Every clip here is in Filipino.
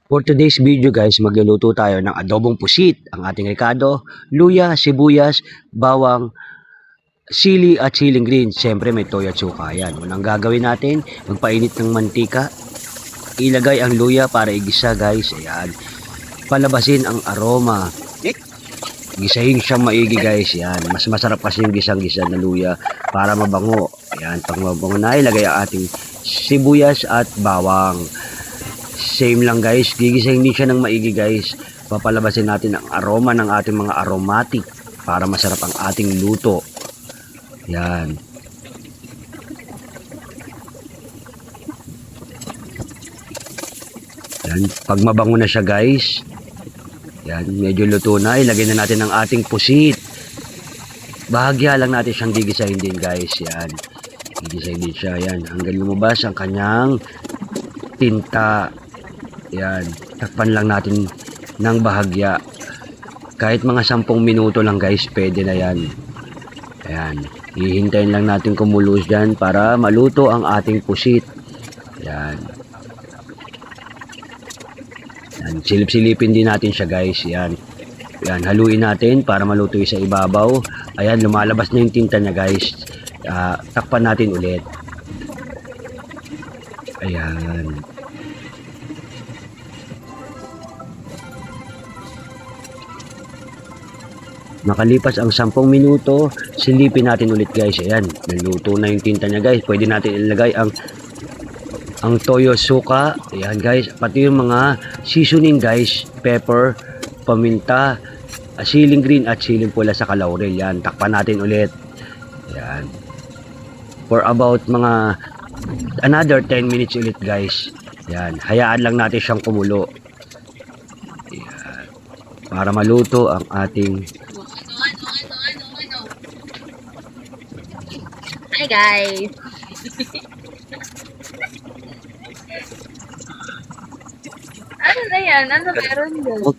For today's video guys, magluluto tayo ng adobong pusit. Ang ating rekado, luya, sibuyas, bawang, sili at siling green. Siyempre may toyo at suka yan. Unang gagawin natin, magpainit ng mantika. Ilagay ang luya para igisa guys. Ayan. Palabasin ang aroma. Gisahin siyang maigi guys. Yan. Mas masarap kasi yung gisang-gisa na luya para mabango. Ayan. Pag mabango na, ilagay ang ating sibuyas at bawang. Same lang guys, gigisahin din siya ng maigi guys. Papalabasin natin ang aroma ng ating mga aromatic para masarap ang ating luto. Yan. Yan. Pag mabango na siya guys, yan, medyo luto na. Ilagay na natin ang ating pusit. Bahagya lang natin siyang gigisahin din guys. Yan. Gigisahin din siya. Yan. Hanggang lumabas ang kanyang tinta. Yan, takpan lang natin ng bahagya. Kahit mga 10 minuto lang guys, pwede na yan. Ayan, hihintayin lang natin kumulos dyan para maluto ang ating pusit. Yan. Yan, silip-silipin din natin siya guys. Yan. Yan, haluin natin para maluto sa ibabaw. Ayan, lumalabas na yung tinta niya guys. Takpan natin ulit. Ayan. Makalipas ang 10 minuto, silipin natin ulit guys. Ayan, naluto na yung tinta niya guys. Pwede natin ilagay ang toyo, suka. Ayan guys, pati yung mga seasoning guys. Pepper, paminta, siling green at siling pula sa kalaurel. Yan, takpan natin ulit. Ayan. For about mga another 10 minutes ulit guys. Yan, hayaan lang natin siyang kumulo. Ayan. Para maluto ang ating Hi guys! Ano na yan? Ano meron doon?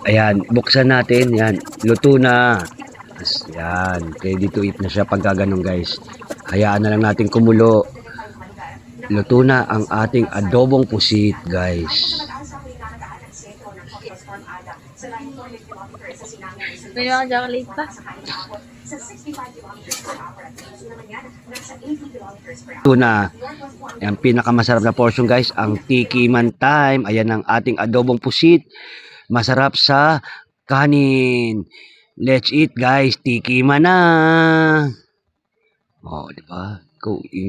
Ayan, buksan natin. Yan, luto na. Yan, ready to eat na siya pagka ganun guys. Hayaan na lang natin kumulo. Luto na ang ating adobong pusit guys. May mga chocolate pa. Ito na. Ang pinakamasarap na portion guys, ang tikiman time. Ayan ang ating adobong pusit. Masarap sa kanin. Let's eat guys, tikiman na. Oh, di ba? Go eat.